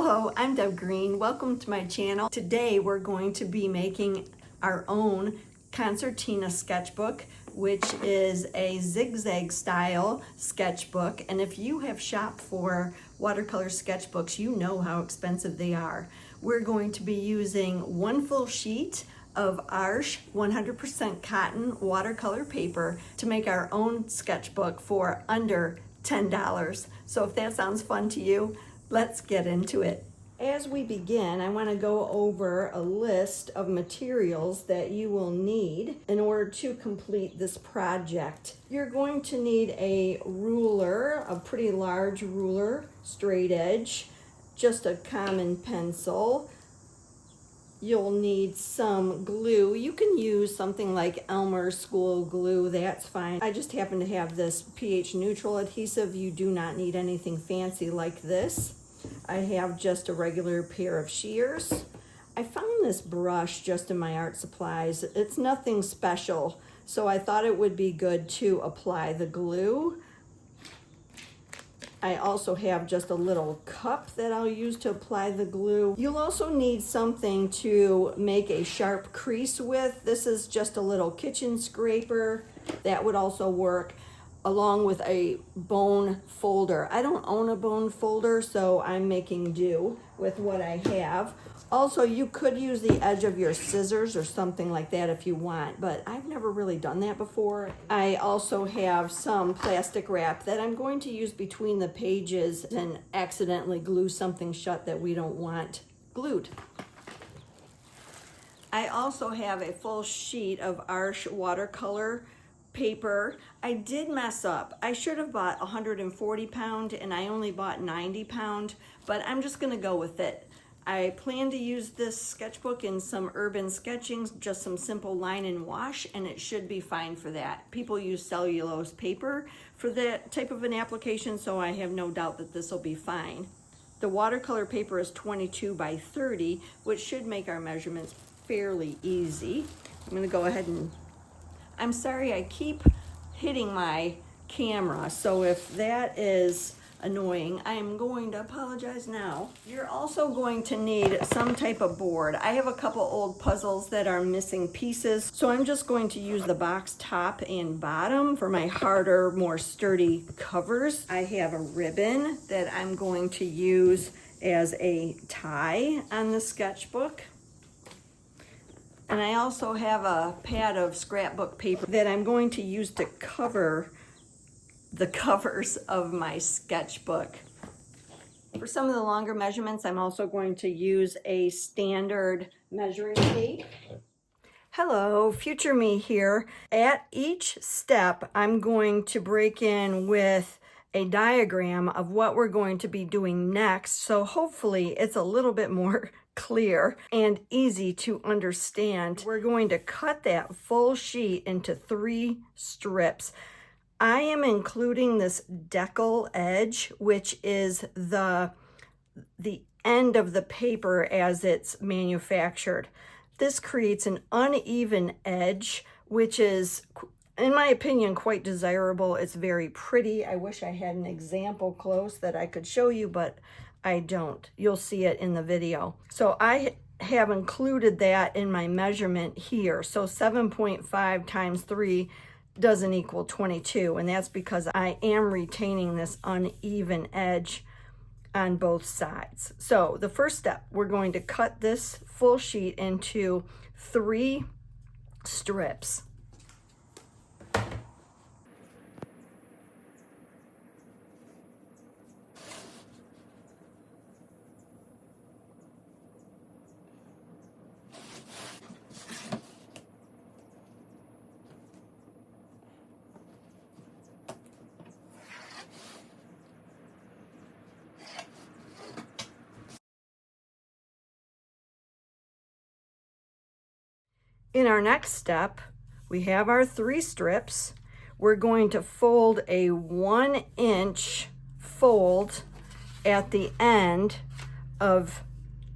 Hello, I'm Deb Green. Welcome to my channel. Today we're going to be making our own Concertina sketchbook, which is a zigzag style sketchbook. And if you have shopped for watercolor sketchbooks, you know how expensive they are. We're going to be using one full sheet of ARCHES 100% cotton watercolor paper to make our own sketchbook for under $10. So if that sounds fun to you, let's get into it. As we begin, I want to go over a list of materials that you will need in order to complete this project. You're going to need a ruler, a pretty large ruler, straight edge, just a common pencil. You'll need some glue. You can use something like Elmer's School Glue, that's fine. I just happen to have this pH neutral adhesive. You do not need anything fancy like this. I have just a regular pair of shears. I found this brush just in my art supplies. It's nothing special, so I thought it would be good to apply the glue. I also have just a little cup that I'll use to apply the glue. You'll also need something to make a sharp crease with. This is just a little kitchen scraper. That would also work, along with a bone folder. I don't own a bone folder, so I'm making do with what I have. Also, you could use the edge of your scissors or something like that if you want, but I've never really done that before. I also have some plastic wrap that I'm going to use between the pages and accidentally glue something shut that we don't want glued. I also have a full sheet of ARCHES watercolor paper. I did mess up. I should have bought 140 pound and I only bought 90 pound, but I'm just gonna go with it. I plan to use this sketchbook in some urban sketching, just some simple line and wash, and it should be fine for that. People use cellulose paper for that type of an application, so I have no doubt that this will be fine. The watercolor paper is 22 by 30, which should make our measurements fairly easy. I'm gonna go ahead and, I'm sorry, I keep hitting my camera, so if that is annoying, I am going to apologize now. You're also going to need some type of board. I have a couple old puzzles that are missing pieces, so I'm just going to use the box top and bottom for my harder, more sturdy covers. I have a ribbon that I'm going to use as a tie on the sketchbook. And I also have a pad of scrapbook paper that I'm going to use to cover the covers of my sketchbook. For some of the longer measurements, I'm also going to use a standard measuring tape. Hello, future me here. At each step, I'm going to break in with a diagram of what we're going to be doing next, so hopefully it's a little bit more clear and easy to understand. We're going to cut that full sheet into 3 strips. I am including this decal edge, which is the end of the paper as it's manufactured. This creates an uneven edge, which is, in my opinion, quite desirable. It's very pretty. I wish I had an example close that I could show you, but I don't. You'll see it in the video. So I have included that in my measurement here. So 7.5 times 3 doesn't equal 22, and that's because I am retaining this uneven edge on both sides. So the first step, we're going to cut this full sheet into 3 strips. In our next step, we have our 3 strips. We're going to fold a 1-inch fold at the end of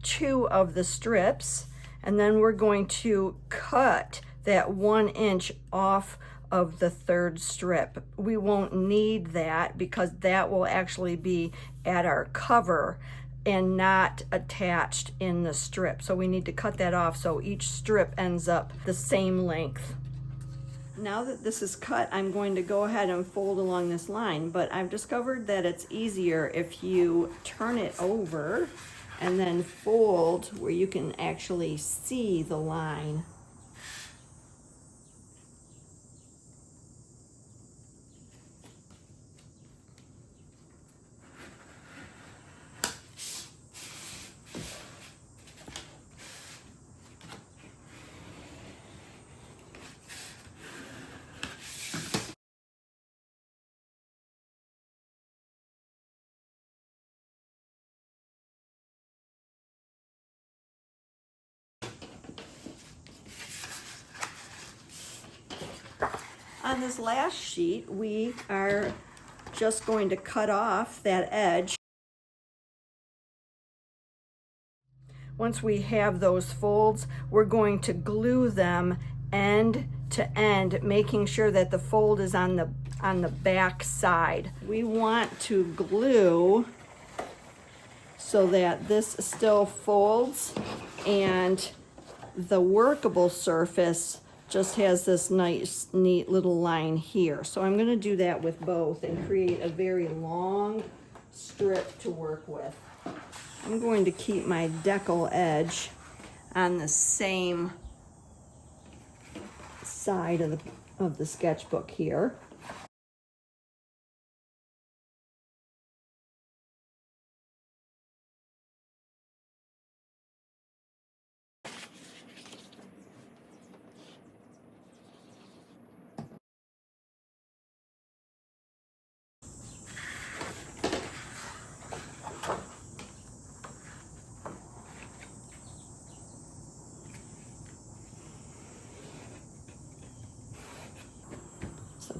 2 of the strips, and then we're going to cut that 1 inch off of the 3rd strip. We won't need that because that will actually be at our cover and not attached in the strip. So we need to cut that off so each strip ends up the same length. Now that this is cut, I'm going to go ahead and fold along this line, but I've discovered that it's easier if you turn it over and then fold where you can actually see the line. On this last sheet, we are just going to cut off that edge. Once we have those folds, we're going to glue them end to end, making sure that the fold is on the back side. We want to glue so that this still folds and the workable surface just has this nice, neat little line here. So I'm gonna do that with both and create a very long strip to work with. I'm going to keep my decal edge on the same side of the sketchbook here.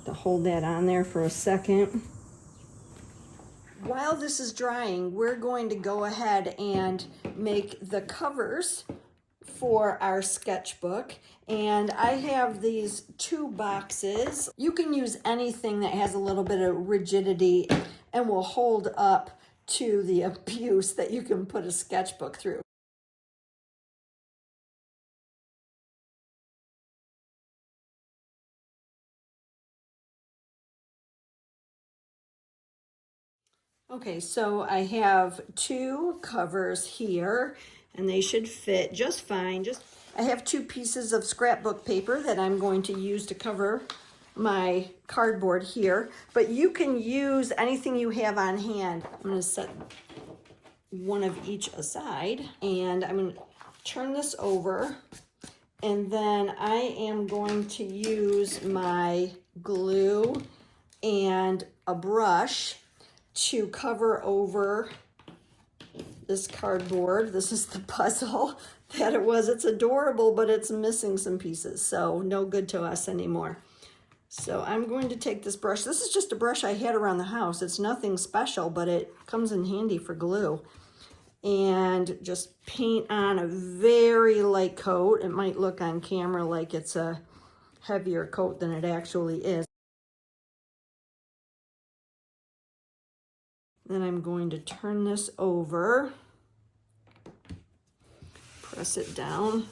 To hold that on there for a second. While this is drying, we're going to go ahead and make the covers for our sketchbook. And I have these 2 boxes. You can use anything that has a little bit of rigidity and will hold up to the abuse that you can put a sketchbook through. Okay, so I have 2 covers here and they should fit just fine. I have 2 pieces of scrapbook paper that I'm going to use to cover my cardboard here, but you can use anything you have on hand. I'm going to set one of each aside and I'm going to turn this over, and then I am going to use my glue and a brush to cover over this cardboard. This is the puzzle that it was. It's adorable, but it's missing some pieces, so no good to us anymore. So I'm going to take this brush. This is just a brush I had around the house. It's nothing special, but it comes in handy for glue. And just paint on a very light coat. It might look on camera like it's a heavier coat than it actually is. Then I'm going to turn this over, press it down,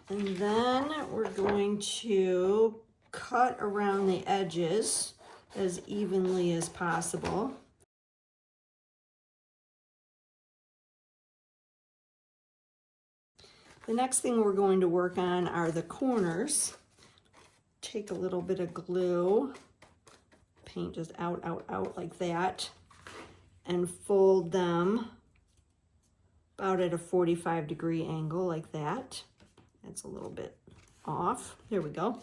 and then we're going to cut around the edges as evenly as possible. The next thing we're going to work on are the corners. Take a little bit of glue, paint just out like that, and fold them about at a 45-degree angle like that. That's a little bit off. There we go.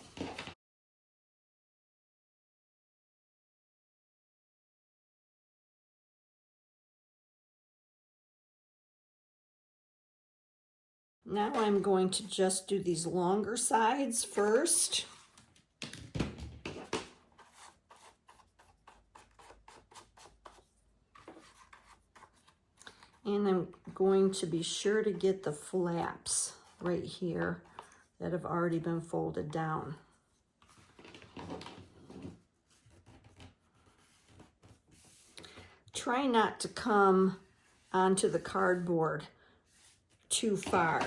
Now I'm going to just do these longer sides first. And I'm going to be sure to get the flaps right here that have already been folded down. try not to come onto the cardboard too far.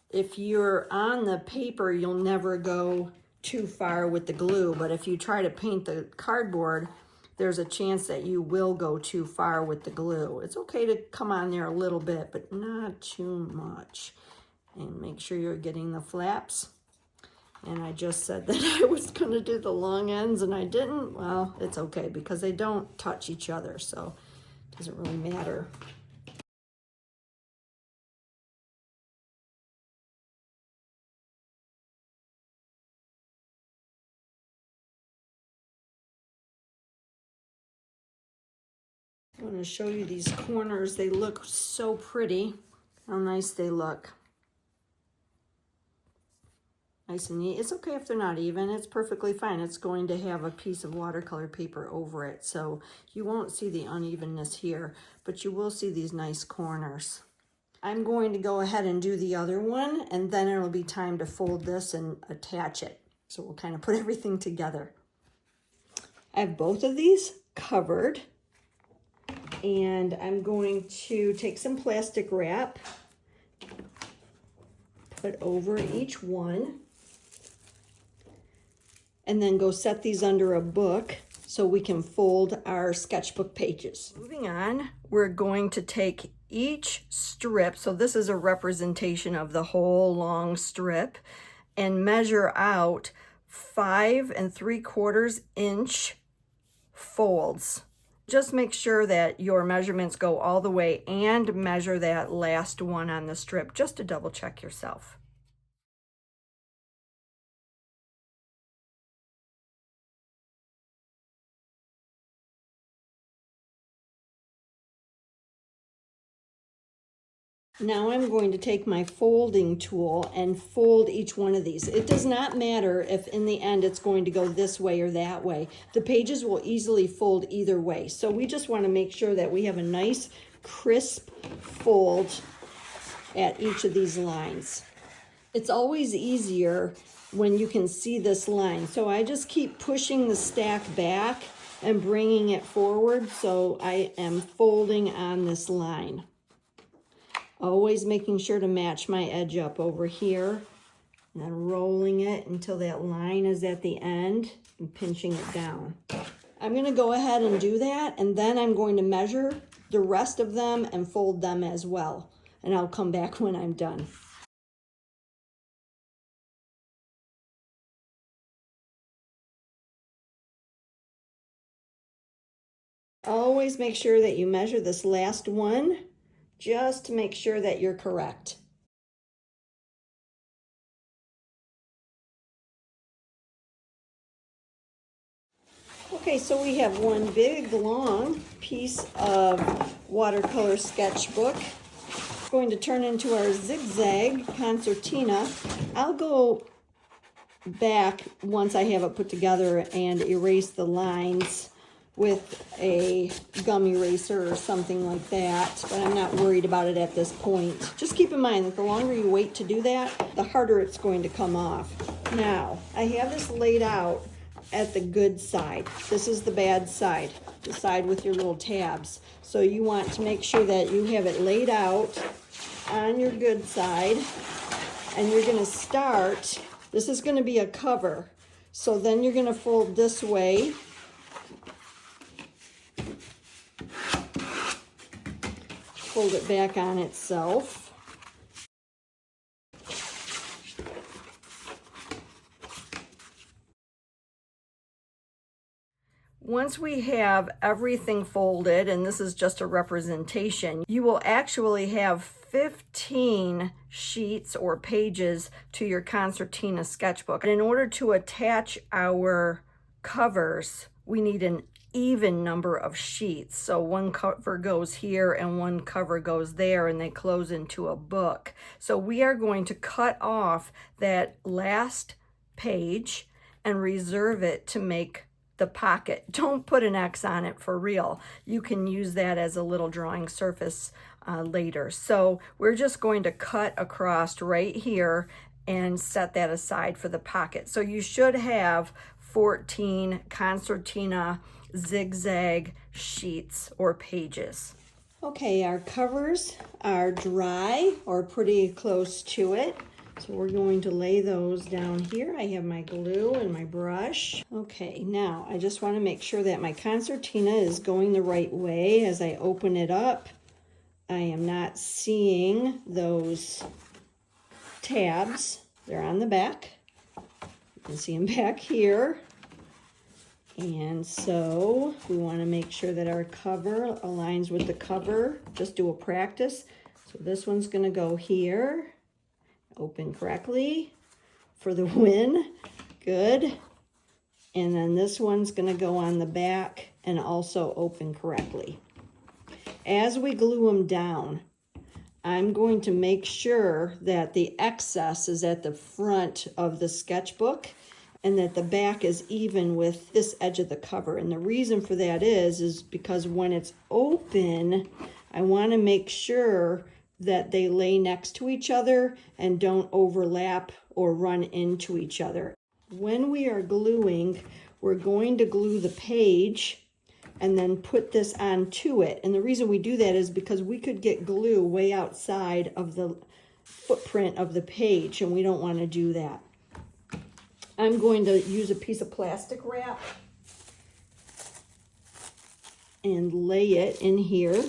If you're on the paper, you'll never go too far with the glue, but if you try to paint the cardboard, there's a chance that you will go too far with the glue. It's okay to come on there a little bit, but not too much. And make sure you're getting the flaps. And I just said that I was going to do the long ends and I didn't. Well, it's okay because they don't touch each other, so it doesn't really matter. I want to show you these corners. They look so pretty. How nice they look. Nice and neat. It's okay if they're not even. It's perfectly fine. It's going to have a piece of watercolor paper over it, so you won't see the unevenness here, but you will see these nice corners. I'm going to go ahead and do the other one, and then it'll be time to fold this and attach it. So we'll kind of put everything together. I have both of these covered, and I'm going to take some plastic wrap, put over each one, and then go set these under a book so we can fold our sketchbook pages. Moving on, we're going to take each strip, so this is a representation of the whole long strip, and measure out 5 3/4 inch folds. Just make sure that your measurements go all the way and measure that last one on the strip just to double check yourself. Now I'm going to take my folding tool and fold each one of these. It does not matter if in the end it's going to go this way or that way. The pages will easily fold either way. So we just want to make sure that we have a nice crisp fold at each of these lines. It's always easier when you can see this line. So I just keep pushing the stack back and bringing it forward so I am folding on this line. Always making sure to match my edge up over here and then rolling it until that line is at the end and pinching it down. I'm going to go ahead and do that, and then I'm going to measure the rest of them and fold them as well. And I'll come back when I'm done. Always make sure that you measure this last one just to make sure that you're correct. Okay, so we have one big long piece of watercolor sketchbook. It's going to turn into our zigzag concertina. I'll go back once I have it put together and erase the lines with a gum eraser or something like that, but I'm not worried about it at this point. Just keep in mind that the longer you wait to do that, the harder it's going to come off. Now, I have this laid out at the good side. This is the bad side, the side with your little tabs. So you want to make sure that you have it laid out on your good side, and you're gonna start, this is gonna be a cover. So then you're gonna fold this way, fold it back on itself. Once we have everything folded, and this is just a representation, you will actually have 15 sheets or pages to your concertina sketchbook. And in order to attach our covers, we need an even number of sheets. So one cover goes here and one cover goes there, and they close into a book. So we are going to cut off that last page and reserve it to make the pocket. Don't put an X on it for real. You can use that as a little drawing surface later. So we're just going to cut across right here and set that aside for the pocket. So you should have 14 Concertina zigzag sheets or pages. Okay, our covers are dry or pretty close to it. So we're going to lay those down here. I have my glue and my brush. Okay, now I just want to make sure that my concertina is going the right way as I open it up. I am not seeing those tabs. They're on the back. You can see them back here. And so we want to make sure that our cover aligns with the cover. Just do a practice. So this one's going to go here. Open correctly for the win. Good. And then this one's going to go on the back and also open correctly. As we glue them down, I'm going to make sure that the excess is at the front of the sketchbook and that the back is even with this edge of the cover. And the reason for that is because when it's open, I want to make sure that they lay next to each other and don't overlap or run into each other. When we are gluing, we're going to glue the page and then put this onto it. And the reason we do that is because we could get glue way outside of the footprint of the page, and we don't want to do that. I'm going to use a piece of plastic wrap and lay it in here.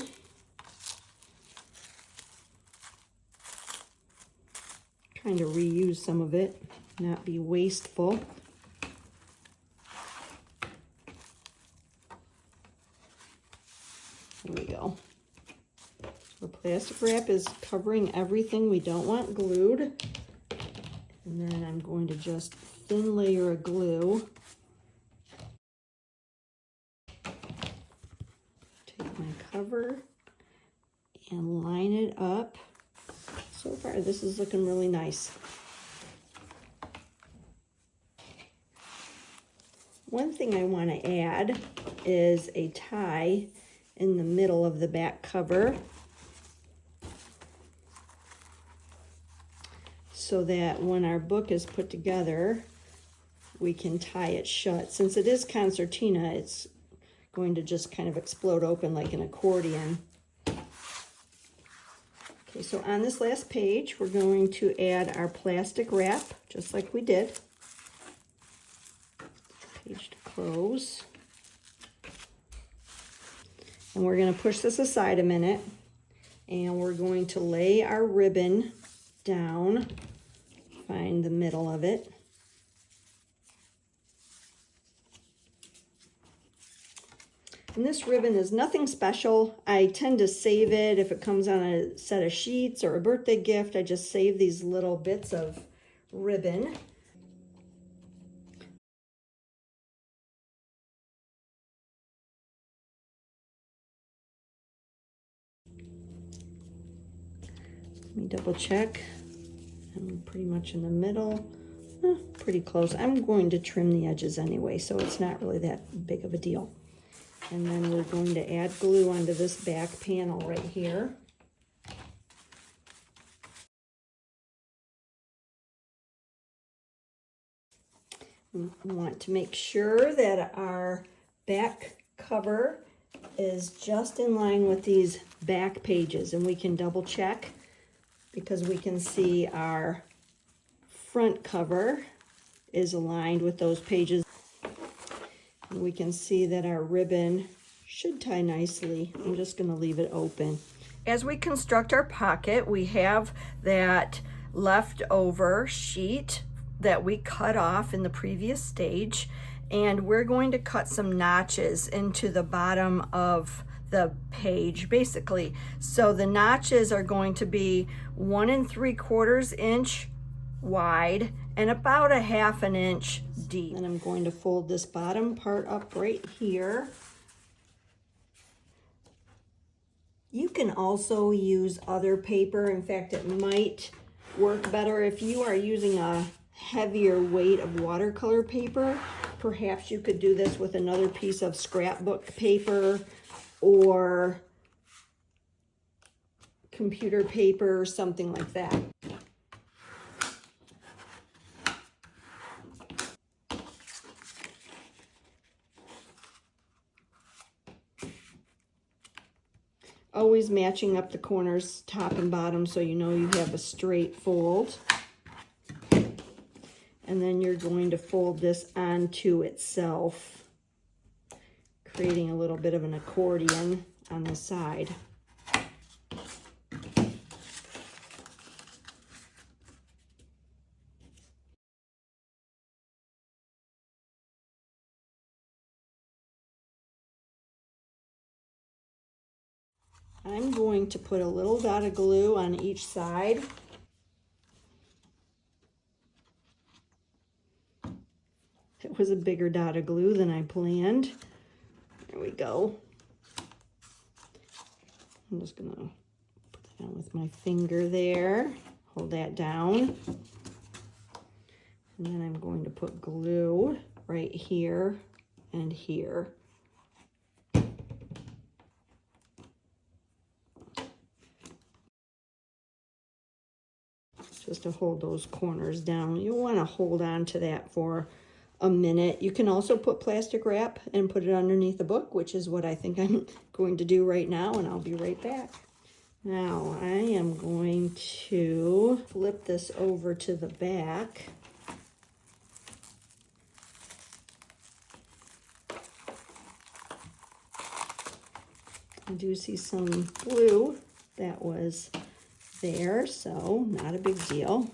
Trying to reuse some of it, not be wasteful. There we go. So the plastic wrap is covering everything we don't want glued. And then I'm going to just thin layer of glue. Take my cover and line it up. So far, this is looking really nice. One thing I want to add is a tie in the middle of the back cover so that when our book is put together, we can tie it shut. Since it is concertina, it's going to just kind of explode open like an accordion. Okay, so on this last page, we're going to add our plastic wrap, just like we did. Page to close. And we're going to push this aside a minute, and we're going to lay our ribbon down, find the middle of it. And this ribbon is nothing special. I tend to save it if it comes on a set of sheets or a birthday gift. I just save these little bits of ribbon. Let me double check. I'm pretty much in the middle. Pretty close. I'm going to trim the edges anyway, so it's not really that big of a deal. And then we're going to add glue onto this back panel right here. We want to make sure that our back cover is just in line with these back pages, and we can double check because we can see our front cover is aligned with those pages. And we can see that our ribbon should tie nicely. I'm just going to leave it open. As we construct our pocket, we have that leftover sheet that we cut off in the previous stage, and we're going to cut some notches into the bottom of the page, basically. So the notches are going to be 1 3/4 inch wide and about 1/2 inch deep. And I'm going to fold this bottom part up right here. You can also use other paper. In fact, it might work better if you are using a heavier weight of watercolor paper. Perhaps you could do this with another piece of scrapbook paper or computer paper or something like that. Always matching up the corners, top and bottom, so you know you have a straight fold. And then you're going to fold this onto itself, creating a little bit of an accordion on the side. I'm going to put a little dot of glue on each side. It was a bigger dot of glue than I planned. There we go. I'm just gonna put that on with my finger there. Hold that down. And then I'm going to put glue right here and here. Just to hold those corners down. You want to hold on to that for a minute. You can also put plastic wrap and put it underneath the book, which is what I think I'm going to do right now, and I'll be right back. Now I am going to flip this over to the back. I do see some glue that was there, so not a big deal.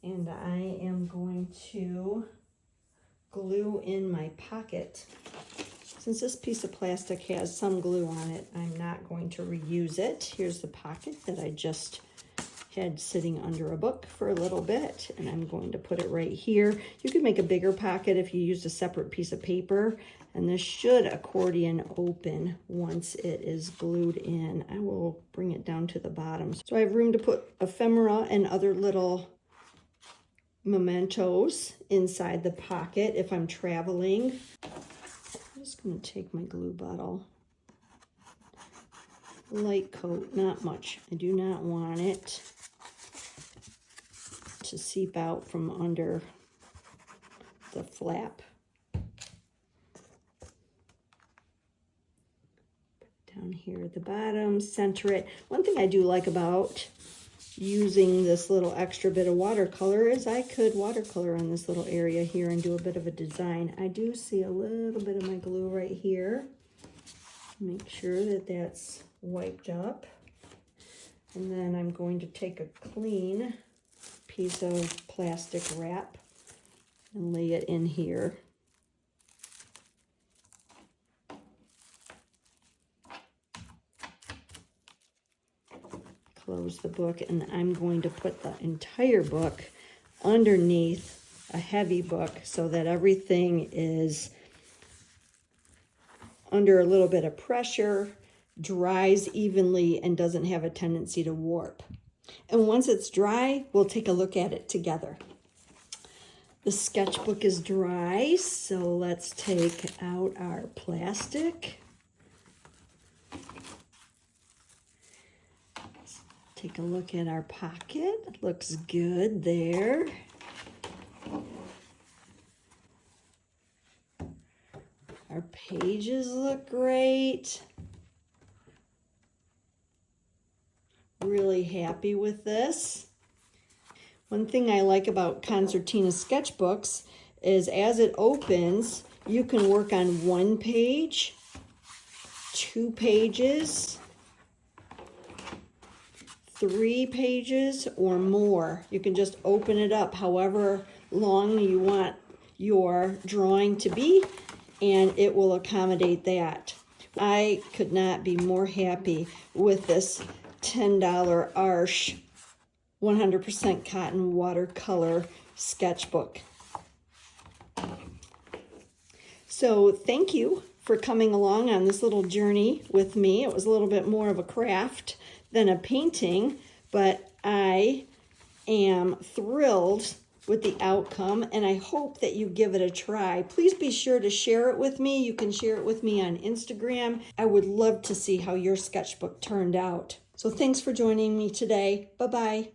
And I am going to glue in my pocket. Since this piece of plastic has some glue on it, I'm not going to reuse it. Here's the pocket that I just had sitting under a book for a little bit, and I'm going to put it right here. You could make a bigger pocket if you used a separate piece of paper, and this should accordion open once it is glued in. I will bring it down to the bottom. So I have room to put ephemera and other little mementos inside the pocket if I'm traveling. I'm just going to take my glue bottle. Light coat, not much. I do not want it to seep out from under the flap. Put it down here at the bottom, center it. One thing I do like about using this little extra bit of watercolor is I could watercolor on this little area here and do a bit of a design. I do see a little bit of my glue right here. Make sure that that's wiped up. And then I'm going to take a clean piece of plastic wrap and lay it in here. Close the book, and I'm going to put the entire book underneath a heavy book so that everything is under a little bit of pressure, dries evenly, and doesn't have a tendency to warp. And once it's dry, we'll take a look at it together. The sketchbook is dry, so let's take out our plastic. Take a look at our pocket. It looks good there. Our pages look great. Really happy with this. One thing I like about Concertina sketchbooks is as it opens, you can work on 1 page, 2 pages, 3 pages, or more. You can just open it up however long you want your drawing to be, and it will accommodate that. I could not be more happy with this $10 ARCHES 100% cotton watercolor sketchbook. So thank you for coming along on this little journey with me. It was a little bit more of a craft than a painting, but I am thrilled with the outcome, and I hope that you give it a try. Please be sure to share it with me. You can share it with me on Instagram. I would love to see how your sketchbook turned out. So thanks for joining me today. Bye-bye.